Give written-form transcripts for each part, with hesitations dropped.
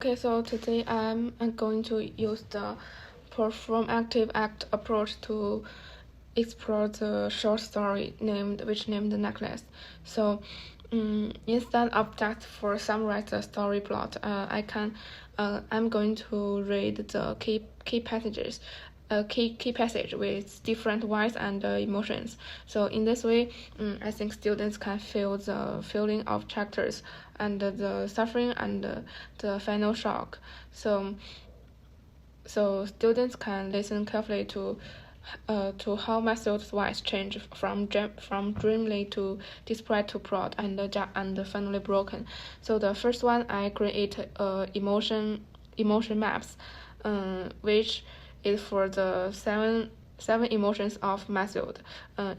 Okay, so today I'm going to use the performative act approach to explore the short story named The Necklace. So instead of just for summarize the story plot, I'm going to read the key passages. Key passage with different voice and emotions. So in this way, I think students can feel the feeling of chapters and the suffering and the final shock. So students can listen carefully to how Mathilde's voice changed from dreamily to desperate to proud and finally broken. So the first one, I create emotion maps, which is for the seven emotions of Mathilde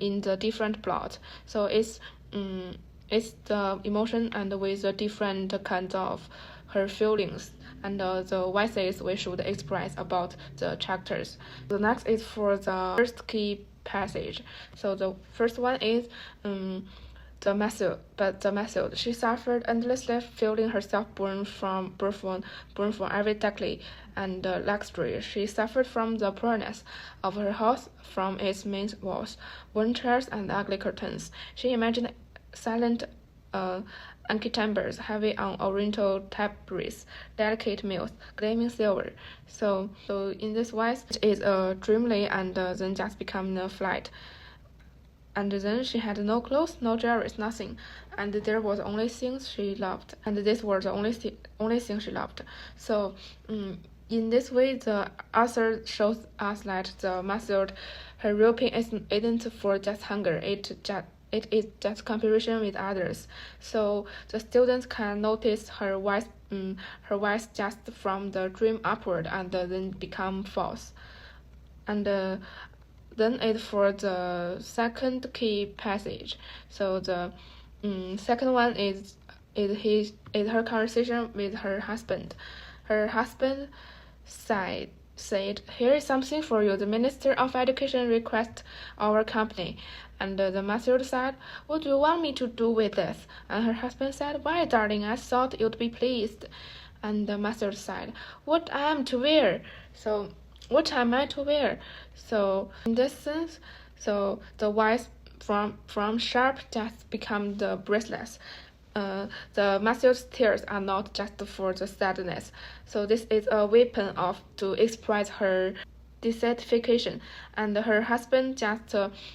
in the different plot. So it's the emotion and with the different kinds of her feelings and the voices we should express about the chapters. The next is for the first key passage. So the first one is the Mathilde. She suffered endlessly, feeling herself burned from every decay and luxury. She suffered from the poorness of her house, from its main walls, worn chairs, and ugly curtains. She imagined silent antechambers heavy on oriental tapestries, delicate meals, gleaming silver. So in this wise, it is dreamily and then just become a flight. And then she had no clothes, no jewelry, nothing, and there was only things she loved, and this was the only thing she loved. So, in this way, the author shows us that the Mathilde, her real pain isn't for just hunger; it is just comparison with others. So the students can notice her voice just from the dream upward and then become false, and. Then it's for the second key passage. So the second one is her conversation with her husband. Her husband said, "Here is something for you. The Minister of Education requests our company." And the Mathilde said, "What do you want me to do with this?" And her husband said, "Why, darling, I thought you'd be pleased." And the Mathilde said, "What am to wear?" So what am I to wear? So in this sense, so the voice from sharp just become the breathless. The Mathilde's tears are not just for the sadness. So this is a weapon to express her dissatisfaction, and her husband just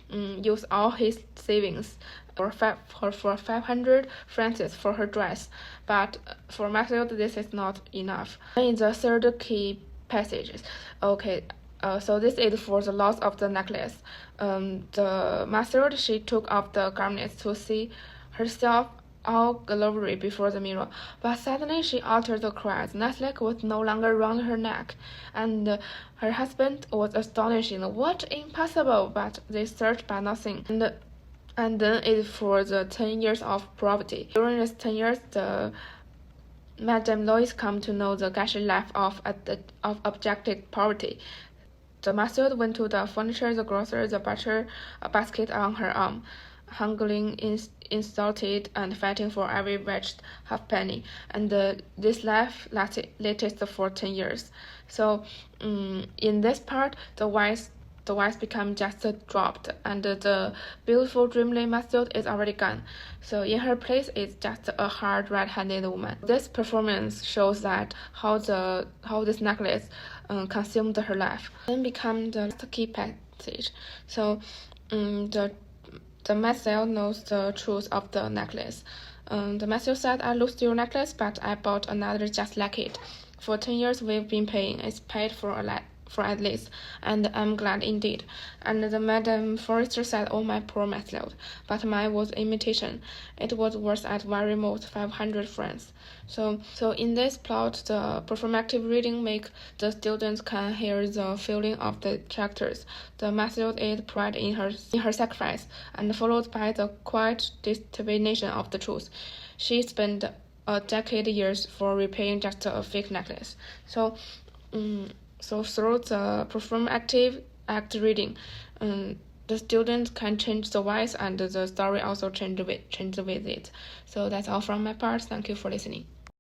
used all his savings for 500 francs for her dress, but for Mathilde this is not enough. In the third key passages. Okay, so this is for the loss of the necklace. The Mathilde, she took off the garments to see herself all glory before the mirror, but suddenly she uttered a cry. The necklace was no longer round her neck, and her husband was astonished. What, impossible! But they searched but nothing. And then it for the 10 years of poverty. During these 10 years, the Madame Lois come to know the ghastly life of abject poverty. The Mathilde went to the furniture, the grocer, the butcher, a basket on her arm, hungering, insulted, and fighting for every wretched halfpenny. And this life lasted for 10 years. So, in this part, the wise become just dropped, and the beautiful dreamly Mathilde is already gone. So in her place is just a hard red-handed woman. This performance shows that how this necklace consumed her life. Then become the key passage. So the Mathilde knows the truth of the necklace. The Mathilde said, "I lost your necklace, but I bought another just like it. For 10 years we've been paying. It's paid for at least, and I'm glad indeed." And the Madame Forrester said, "Oh, my poor Mathilde, but mine was imitation. It was worth at very most 500 francs. So in this plot, the performative reading make the students can hear the feeling of the characters. The Mathilde is pride in her sacrifice, and followed by the quiet determination of the truth. She spent a decade years for repaying just a fake necklace. So through the performative act reading, the students can change the voice, and the story also change with it. So that's all from my part. Thank you for listening.